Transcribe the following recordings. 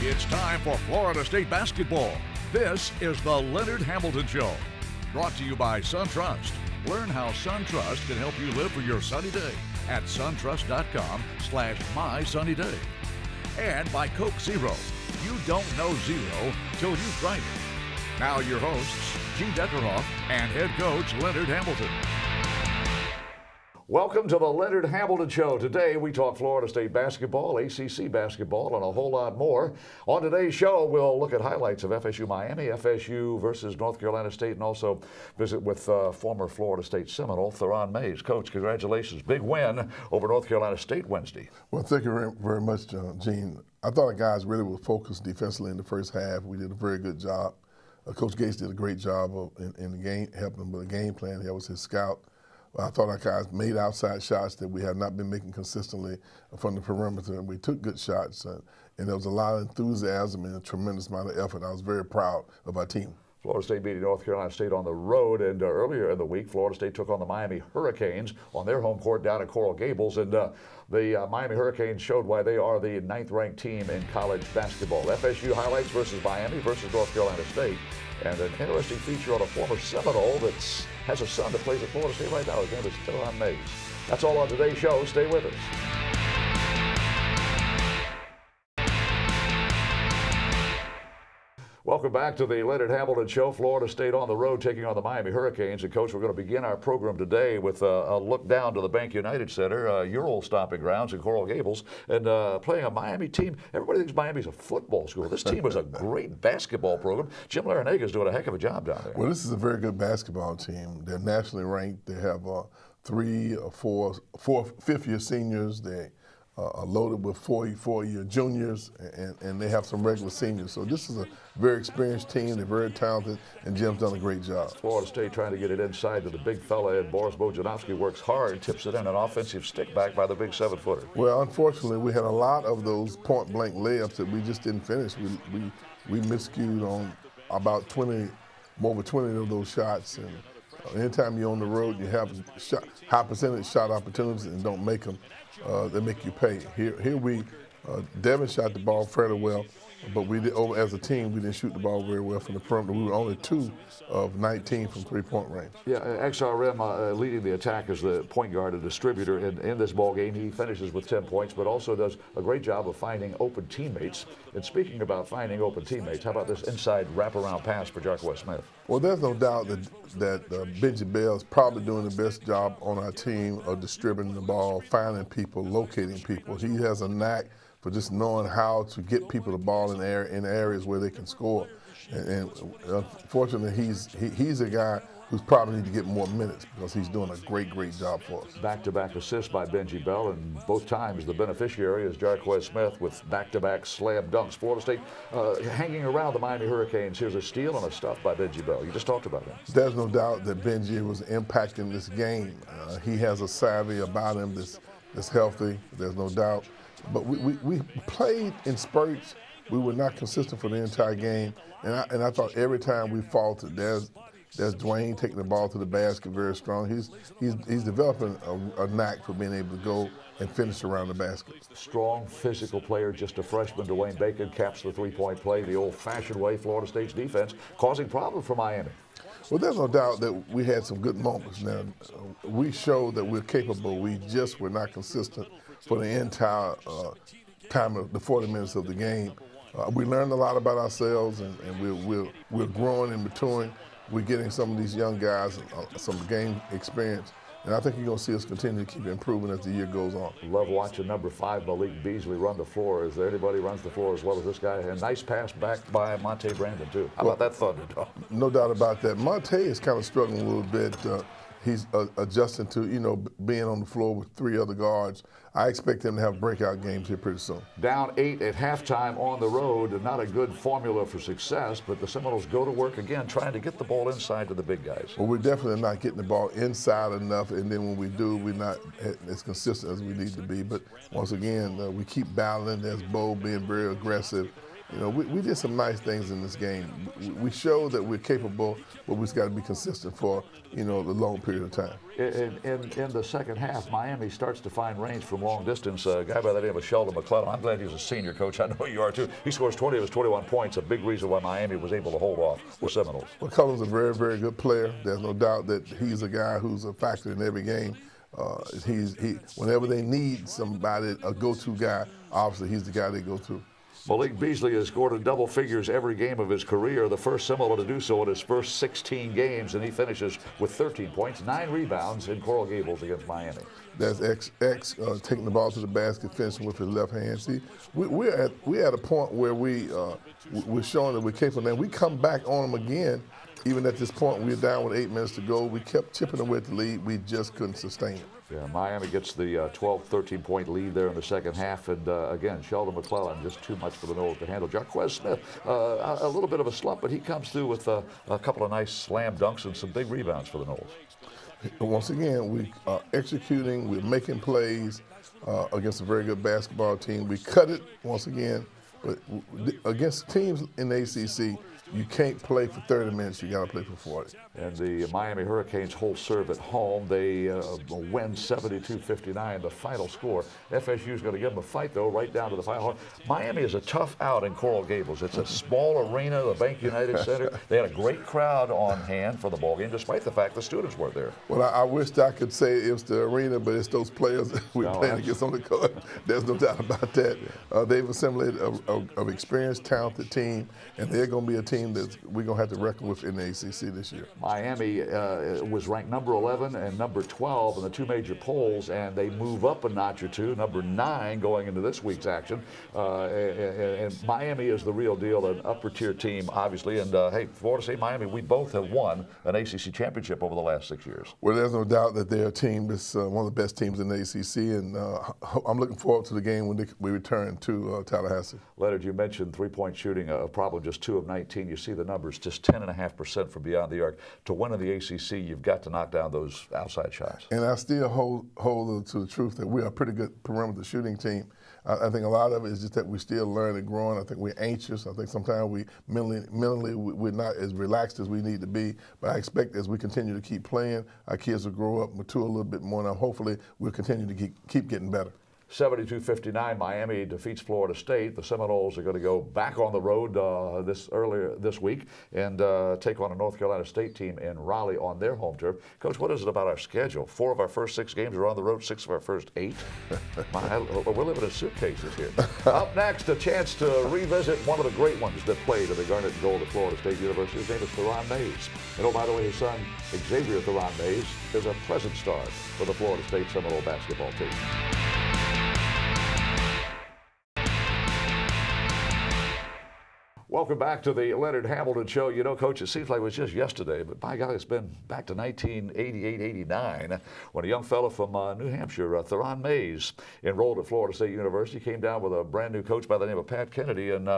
It's time for Florida State basketball. This is the Leonard Hamilton Show. Brought to you by SunTrust. Learn how SunTrust can help you live for your sunny day at suntrust.com/mysunnyday. And by Coke Zero. You don't know zero till you've tried it. Now your hosts, G. Deckerhoff and head coach Leonard Hamilton. Welcome to the Leonard Hamilton Show. Today we talk Florida State basketball, ACC basketball, and a whole lot more. On today's show, we'll look at highlights of FSU Miami, FSU versus North Carolina State, and also visit with former Florida State Seminole, Theron Mays. Coach, congratulations. Big win over North Carolina State Wednesday. Well, thank you very much, Gene. I thought the guys really were focused defensively in the first half. We did a very good job. Coach Gates did a great job in the game, helping him with a game plan. He was his scout. I thought our guys made outside shots that we have not been making consistently from the perimeter, and we took good shots. And there was a lot of enthusiasm and a tremendous amount of effort. I was very proud of our team. Florida State beating North Carolina State on the road, and earlier in the week, Florida State took on the Miami Hurricanes on their home court down at Coral Gables, and the Miami Hurricanes showed why they are the 9th-ranked team in college basketball. FSU highlights versus Miami versus North Carolina State, and an interesting feature on a former Seminole that has a son that plays at Florida State right now. His name is Theron Mays. That's all on today's show. Stay with us. Welcome back to the Leonard Hamilton Show. Florida State on the road taking on the Miami Hurricanes. And, Coach, we're going to begin our program today with a look down to the Bank United Center, your old stomping grounds in Coral Gables, and playing a Miami team. Everybody thinks Miami's a football school. This team is a great basketball program. Jim Laranaga's doing a heck of a job down there. Well, this is a very good basketball team. They're nationally ranked. They have 3 or 4 fifth-year seniors. They are loaded with 4-year juniors, and they have some regular seniors. So this is a very experienced team. They're very talented, and Jim's done a great job. Florida State trying to get it inside to the big fella, and Boris Bojanowski works hard, tips it in, an offensive stick back by the big 7-footer. Well, unfortunately, we had a lot of those point-blank layups that we just didn't finish. We miscued on about 20, more than 20 of those shots. And anytime you're on the road, you have high percentage shot opportunities and don't make them. They make you pay. Here Devin shot the ball fairly well, but we did, as a team, we didn't shoot the ball very well from the perimeter. We were only 2 of 19 from three-point range. Yeah, XRM leading the attack as the point guard and distributor in this ball game. He finishes with 10 points, but also does a great job of finding open teammates. And speaking about finding open teammates, how about this inside wraparound pass for Jarquez Smith? Well, there's no doubt that Benji Bell is probably doing the best job on our team of distributing the ball, finding people, locating people. He has a knack for just knowing how to get people the ball in areas where they can score. And unfortunately, he's a guy who's probably need to get more minutes because he's doing a great job for us. Back-to-back assists by Benji Bell, and both times the beneficiary is Jarquez Smith with back-to-back slam dunks. Florida State hanging around the Miami Hurricanes. Here's a steal and a stuff by Benji Bell. You just talked about him. There's no doubt that Benji was impacting this game. He has a savvy about him that's healthy. There's no doubt. But we played in spurts. We were not consistent for the entire game, and I thought every time we faltered. There's Dwayne taking the ball to the basket very strong. He's developing a knack for being able to go and finish around the basket. Strong physical player, just a freshman. Dwayne Bacon caps the three-point play the old-fashioned way. Florida State's defense causing problems for Miami. Well, there's no doubt that we had some good moments. Now, we showed that we're capable. We just were not consistent for the entire time of the 40 minutes of the game. We learned a lot about ourselves, and we're growing and maturing. We're getting some of these young guys some game experience. And I think you're going to see us continue to keep improving as the year goes on. Love watching number 5, Malik Beasley, run the floor. Is there anybody who runs the floor as well as this guy? And nice pass back by Monte Brandon, too. How about that thunder, dog? No doubt about that. Monte is kind of struggling a little bit. He's adjusting to, being on the floor with 3 other guards. I expect him to have breakout games here pretty soon. Down 8 at halftime on the road. Not a good formula for success, but the Seminoles go to work again trying to get the ball inside to the big guys. Well, we're definitely not getting the ball inside enough, and then when we do, we're not as consistent as we need to be. But once again, we keep battling. There's Bo being very aggressive. You know, we did some nice things in this game. We showed that we're capable, but we just got to be consistent for, you know, the long period of time. In the second half, Miami starts to find range from long distance. A guy by the name of Sheldon McClellan, I'm glad he's a senior, Coach. I know you are too. He scores 20 of his 21 points, a big reason why Miami was able to hold off the Seminoles. McClellan's a very, very good player. There's no doubt that he's a guy who's a factor in every game. Whenever they need somebody, a go-to guy, obviously he's the guy they go to. Malik Beasley has scored in double figures every game of his career, the first Seminole to do so in his first 16 games, and he finishes with 13 points, 9 rebounds in Coral Gables against Miami. That's X taking the ball to the basket, finishing with his left hand. See, we're at a point where we're showing that we're capable, and we come back on them again. Even at this point, we're down with 8 minutes to go. We kept chipping away at the lead. We just couldn't sustain it. Yeah, Miami gets the 12, 13-point lead there in the second half. And again, Sheldon McClellan, just too much for the Noles to handle. Jarquez Smith, a little bit of a slump, but he comes through with a couple of nice slam dunks and some big rebounds for the Noles. Once again, we are executing, we're making plays against a very good basketball team. We cut it once again, but against teams in the ACC, you can't play for 30 minutes, you got to play for 40. And the Miami Hurricanes hold serve at home. They win 72-59, the final score. FSU's going to give them a fight, though, right down to the final. Miami is a tough out in Coral Gables. It's a small arena, the Bank United Center. They had a great crowd on hand for the ballgame, despite the fact the students weren't there. Well, I wished I could say it was the arena, but it's those players we're playing against on the court. There's no doubt about that. They've assembled an experienced, talented team, and they're going to be a team that we're going to have to reckon with in the ACC this year. Miami was ranked number 11 and number 12 in the two major polls, and they move up a notch or two, number 9 going into this week's action. And Miami is the real deal, an upper-tier team, obviously. And, hey, Florida State, Miami, we both have won an ACC championship over the last 6 years. Well, there's no doubt that they're a team that's one of the best teams in the ACC, and I'm looking forward to the game when we return to Tallahassee. Leonard, you mentioned three-point shooting, a problem, just 2 of 19. You see the numbers, just 10.5% from beyond the arc. To win in the ACC, you've got to knock down those outside shots. And I still hold to the truth that we're a pretty good perimeter shooting team. I think a lot of it is just that we're still learning and growing. I think we're anxious. I think sometimes we mentally we're not as relaxed as we need to be. But I expect as we continue to keep playing, our kids will grow up, mature a little bit more, and hopefully we'll continue to keep getting better. 72-59, Miami defeats Florida State. The Seminoles are going to go back on the road earlier this week and take on a North Carolina State team in Raleigh on their home turf. Coach, what is it about our schedule? 4 of our first 6 games are on the road, 6 of our first 8. We're living in suitcases here. Up next, a chance to revisit one of the great ones that played in the Garnet and Gold at Florida State University. His name is Theron Mays. And oh, by the way, his son, Xavier Theron Mays, is a present star for the Florida State Seminole basketball team. Welcome back to the Leonard Hamilton Show. You know, Coach, it seems like it was just yesterday, but by God, it's been back to 1988-89 when a young fellow from New Hampshire, Theron Mays, enrolled at Florida State University, came down with a brand new coach by the name of Pat Kennedy, and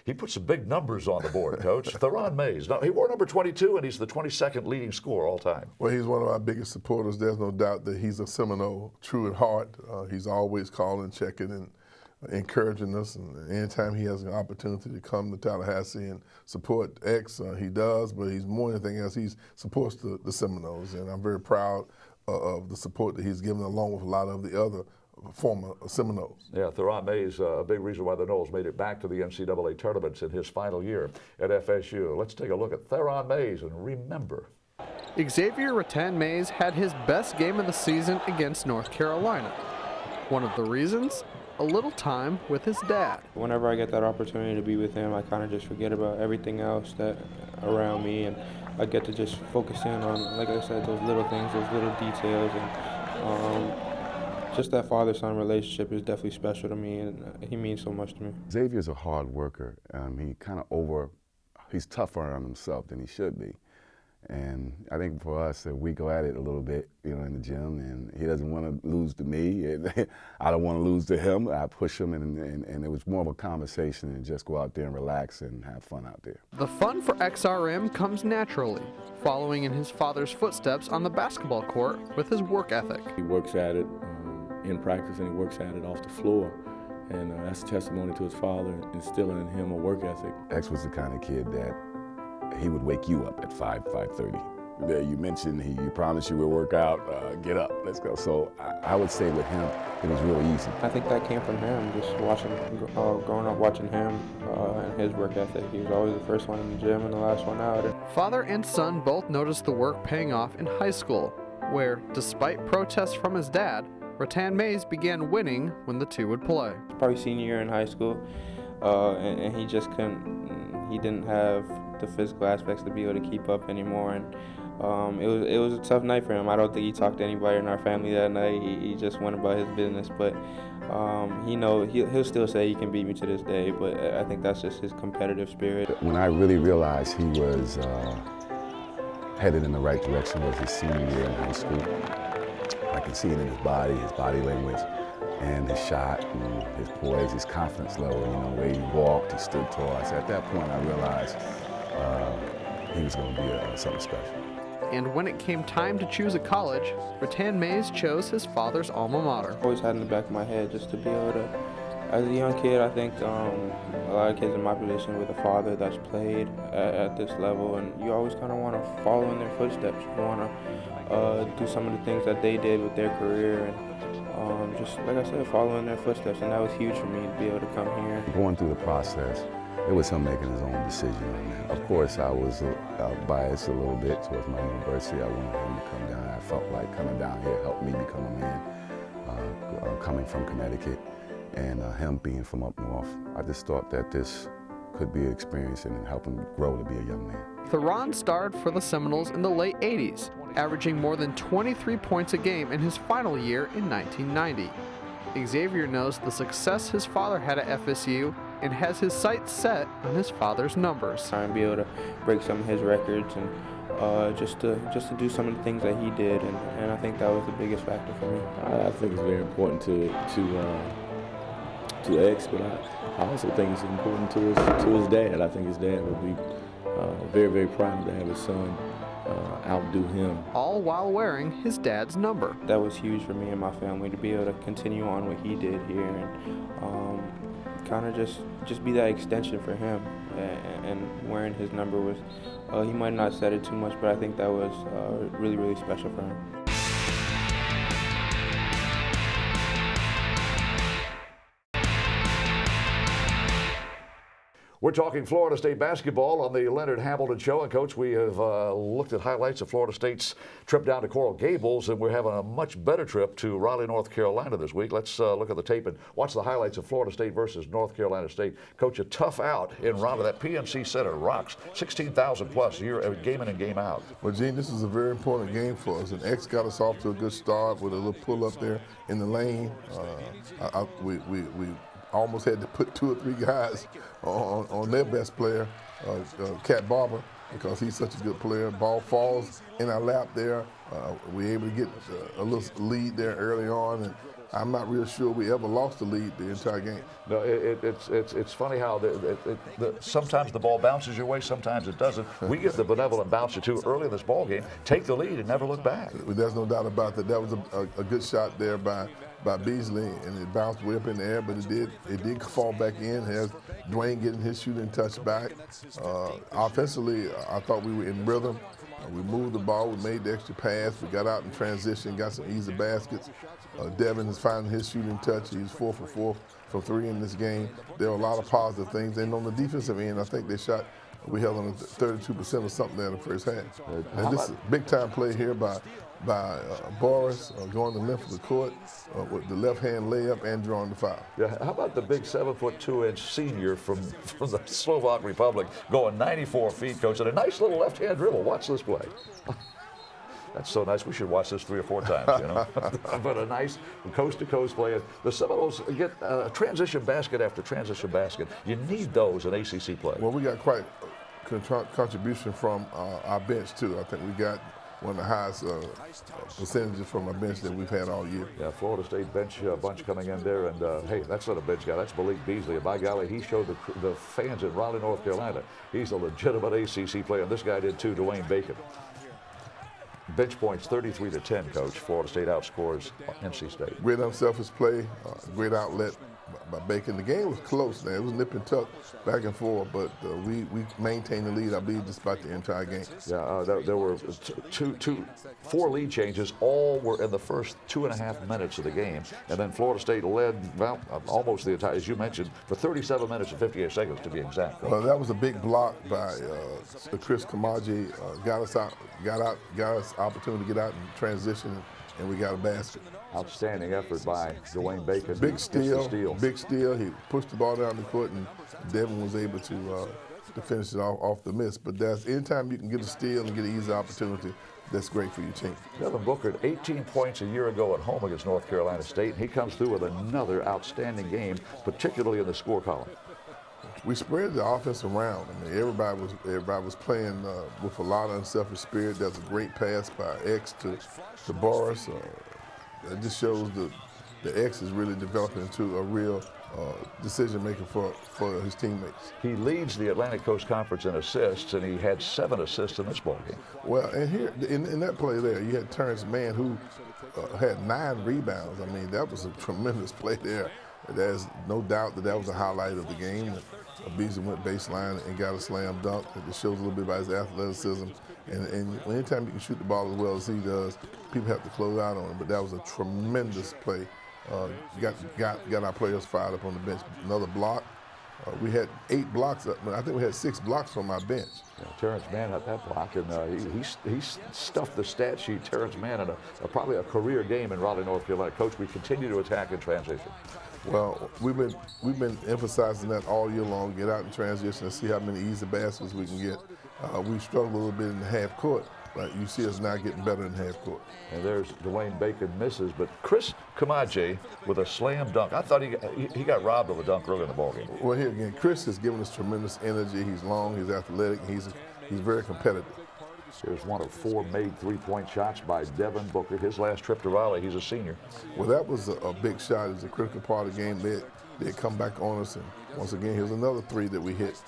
he put some big numbers on the board, Coach. Theron Mays. Now, he wore number 22, and he's the 22nd leading scorer all time. Well, he's one of our biggest supporters. There's no doubt that he's a Seminole, true at heart. He's always calling, checking, and encouraging us, and anytime he has an opportunity to come to Tallahassee and support X, he does, but he's more than anything else, he supports the Seminoles, and I'm very proud of the support that he's given along with a lot of the other former Seminoles. Yeah, Theron Mays, a big reason why the Noles made it back to the NCAA tournaments in his final year at FSU. Let's take a look at Theron Mays and remember. Xavier Rattan Mays had his best game of the season against North Carolina. One of the reasons? A little time with his dad. Whenever I get that opportunity to be with him, I kind of just forget about everything else that around me, and I get to just focus in on, like I said, those little things, those little details, and just that father-son relationship is definitely special to me, and he means so much to me. Xavier's a hard worker. He's tougher on himself than he should be. And I think for us, we go at it a little bit, in the gym, and he doesn't want to lose to me, and I don't want to lose to him. I push him, and it was more of a conversation and just go out there and relax and have fun out there. The fun for XRM comes naturally, following in his father's footsteps on the basketball court with his work ethic. He works at it in practice, and he works at it off the floor. and that's a testimony to his father, instilling in him a work ethic. X was the kind of kid that he would wake you up at 5:30. There, you mentioned he promised you would work out, get up, let's go. So I would say with him, it was real easy. I think that came from him, just watching, growing up watching him and his work ethic. He was always the first one in the gym and the last one out. Father and son both noticed the work paying off in high school, where, despite protests from his dad, Rattan Mays began winning when the two would play. Probably senior year in high school, and he just couldn't, he didn't have the physical aspects to be able to keep up anymore. And it was a tough night for him. I don't think he talked to anybody in our family that night. He just went about his business. But he'll still say he can beat me to this day. But I think that's just his competitive spirit. When I really realized he was headed in the right direction was his senior year in high school. I could see it in his body language, and his shot, and his poise, his confidence level. The way he walked, he stood tall. So at that point, I realized he was going to be something special. And when it came time to choose a college, Rattan Mays chose his father's alma mater. I always had in the back of my head just to be able to, as a young kid, I think a lot of kids in my position with a father that's played at this level, and you always kind of want to follow in their footsteps. You want to do some of the things that they did with their career, and just like I said, follow in their footsteps, and that was huge for me to be able to come here. Going through the process, it was him making his own decision on that. Of course, I was biased a little bit towards my university. I wanted him to come down. I felt like coming down here helped me become a man, coming from Connecticut, and him being from up north. I just thought that this could be an experience and help him grow to be a young man. Theron starred for the Seminoles in the late 80s, averaging more than 23 points a game in his final year in 1990. Xavier knows the success his father had at FSU and has his sights set on his father's numbers. Try and be able to break some of his records and just to do some of the things that he did, and I think that was the biggest factor for me. I think it's very important to X, but I also think it's important to his dad. I think his dad would be very, very proud to have his son outdo him. All while wearing his dad's number. That was huge for me and my family to be able to continue on what he did here, and kind of just be that extension for him. And wearing his number was, he might not have said it too much, but I think that was really, really special for him. We're talking Florida State basketball on the Leonard Hamilton Show. And, Coach, we have looked at highlights of Florida State's trip down to Coral Gables, and we're having a much better trip to Raleigh, North Carolina this week. Let's look at the tape and watch the highlights of Florida State versus North Carolina State. Coach, a tough out in Raleigh. That PNC Center rocks 16,000 plus game in and game out. Well, Gene, this is a very important game for us, and X got us off to a good start with a little pull up there in the lane. We almost had to put 2 or 3 guys on their best player, Cat Barber, because he's such a good player. Ball falls in our lap there. We're able to get a little lead there early on, and I'm not real sure we ever lost the lead the entire game. No, it's funny how sometimes the ball bounces your way, sometimes it doesn't. We get the benevolent bouncer too early in this ball game, take the lead and never look back. There's no doubt about that. That was a good shot there by Beasley, and it bounced way up in the air, but it did fall back in. Has Dwayne getting his shooting touch back. Offensively, I thought we were in rhythm. We moved the ball, we made the extra pass, we got out in transition, got some easy baskets. Devin is finding his shooting touch. He's 4 for 4 from 3 in this game. There were a lot of positive things. And on the defensive end, I think we held on to 32% or something there in the first half. And this is a big-time play here by Boris going the length of the court with the left-hand layup and drawing the foul. Yeah, how about the big 7'2" senior from the Slovak Republic going 94 feet, Coach, and a nice little left-hand dribble. Watch this play. That's so nice. We should watch this 3 or 4 times, you know. But a nice coast-to-coast play. The Seminoles get transition basket after transition basket. You need those in ACC play. Well, we got quite contribution from our bench, too. I think we got one of the highest percentages from our bench that we've had all year. Yeah, Florida State bench bunch coming in there, and hey, that's not a bench guy. That's Malik Beasley, and by golly, he showed the fans in Raleigh, North Carolina, he's a legitimate ACC player, and this guy did too, Dwayne Bacon. Bench points 33-10, Coach. Florida State outscores NC State. Great unselfish play, great outlet by Bacon. The game was close. Now it was nip and tuck, back and forth, but we maintained the lead, I believe, just about the entire game. Yeah, there were four lead changes. All were in the first 2.5 minutes of the game, and then Florida State led, well, almost the entire, as you mentioned, for 37 minutes and 58 seconds to be exact. Well, that was a big block by Chris Kamaji. Got us opportunity to get out and transition, and we got a basket. Outstanding effort by Dwayne Bacon. Big steal. He pushed the ball down the court, and Devin was able to finish it off the miss. But that's anytime you can get a steal and get an easy opportunity, that's great for your team. Devin Booker, 18 points a year ago at home against North Carolina State, and he comes through with another outstanding game, particularly in the score column. We spread the offense around. I mean, everybody was playing with a lot of unselfish spirit. That's a great pass by X to Boris. It just shows the X is really developing into a real decision maker for his teammates. He leads the Atlantic Coast Conference in assists, and he had 7 assists in this ballgame. Well, and here in that play there, you had Terrence Mann, who had 9 rebounds. I mean, that was a tremendous play there. There's no doubt that was a highlight of the game. Beasley went baseline and got a slam dunk. It just shows a little bit about his athleticism. And anytime you can shoot the ball as well as he does, people have to close out on him. But that was a tremendous play. Got our players fired up on the bench. Another block. We had 8 blocks up. I think we had 6 blocks from our bench. Yeah, Terrence Mann had that block, and he stuffed the stat sheet, Terrence Mann, in probably a career game in Raleigh, North Carolina. Coach, we continue to attack in transition. Well, we've been emphasizing that all year long. Get out in transition and see how many easy baskets we can get. We struggled a little bit in the half court, but you see us now getting better in half court. And there's Dwayne Bacon misses, but Chris Kamaji with a slam dunk. I thought he got robbed of a dunk early in the ballgame. Well, here again, Chris has given us tremendous energy. He's long, he's athletic, and he's very competitive. Here's one of 4 made 3-point shots by Devin Booker. His last trip to Raleigh, he's a senior. Well, that was a big shot. It was a critical part of the game. They come back on us, and once again, here's another 3 that we hit.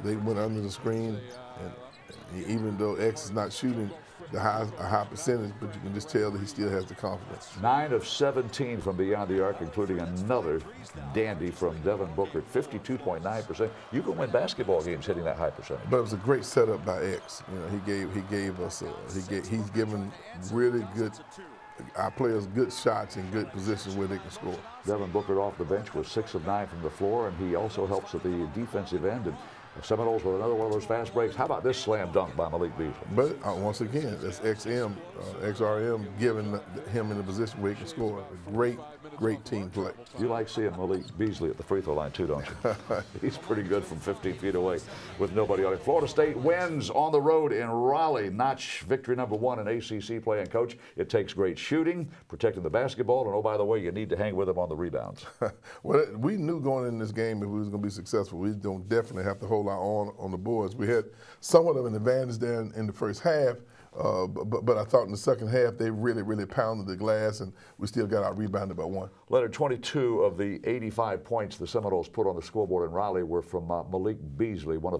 They went under the screen, and even though X is not shooting a high percentage, but you can just tell that he still has the confidence. 9 of 17 from beyond the arc, including another dandy from Devin Booker, 52.9%. You can win basketball games hitting that high percentage. But it was a great setup by X. You know, he's given really good our players good shots in good positions where they can score. Devin Booker off the bench was 6 of 9 from the floor, and he also helps at the defensive end. And the Seminoles with another one of those fast breaks. How about this slam dunk by Malik Beasley? But once again, that's XRM giving him in a position where he can score. A great team play. You like seeing Malik Beasley at the free throw line too, don't you? He's pretty good from 15 feet away with nobody on it. Florida State wins on the road in Raleigh. Notch victory number 1 in ACC play. And Coach, it takes great shooting, protecting the basketball, and oh, by the way, you need to hang with them on the rebounds. Well, we knew going in this game if we was going to be successful, we don't definitely have to hold our own on the boards. We had somewhat of an advantage there in the first half. But I thought in the second half they really pounded the glass, and we still got out rebounded by 1. Leonard, 22 of the 85 points the Seminoles put on the scoreboard in Raleigh were from Malik Beasley, one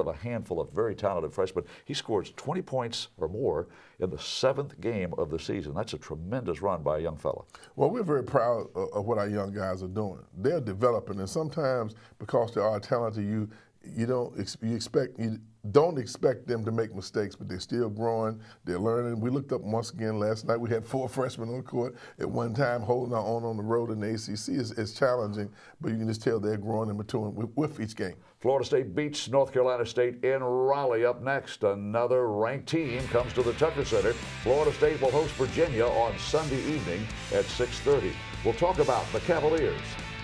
of a handful of very talented freshmen. He scores 20 points or more in the 7th game of the season. That's a tremendous run by a young fella. Well, we're very proud of what our young guys are doing. They're developing, and sometimes because they are talented, you don't expect them to make mistakes, but they're still growing, they're learning. We looked up once again last night, we had 4 freshmen on the court at one time. Holding our own on the road in the ACC is challenging, but you can just tell they're growing and maturing with each game. Florida State beats North Carolina State in Raleigh. Up next, another ranked team comes to the Tucker Center. Florida State will host Virginia on Sunday evening at 6:30. We'll talk about the Cavaliers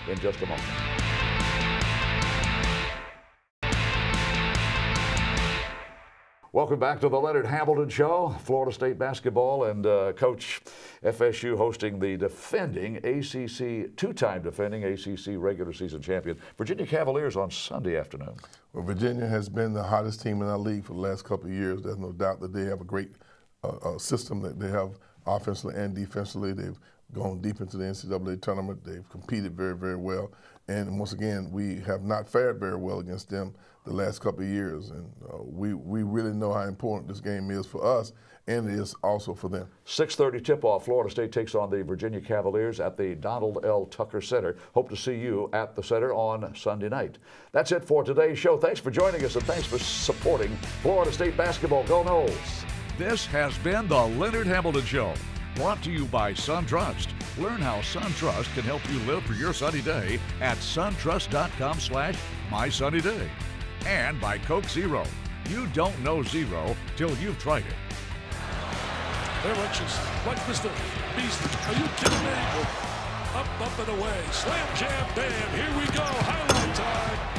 in just a moment. Welcome back to the Leonard Hamilton Show. Florida State basketball and Coach FSU hosting the two-time defending ACC regular season champion Virginia Cavaliers on Sunday afternoon. Well, Virginia has been the hottest team in our league for the last couple of years. There's no doubt that they have a great system that they have offensively and defensively. They've gone deep into the NCAA tournament. They've competed very well. And once again, we have not fared very well against them the last couple of years. And we really know how important this game is for us, and it is also for them. 6:30 tip-off. Florida State takes on the Virginia Cavaliers at the Donald L. Tucker Center. Hope to see you at the center on Sunday night. That's it for today's show. Thanks for joining us, and thanks for supporting Florida State basketball. Go Noles! This has been the Leonard Hamilton Show, brought to you by SunTrust. Learn how SunTrust can help you live for your sunny day at suntrust.com/mysunnyday. And by Coke Zero. You don't know zero till you've tried it. They're inches. Watch Mr. Beast. Are you kidding me? Up and away. Slam jam bam. Here we go. Highlight time.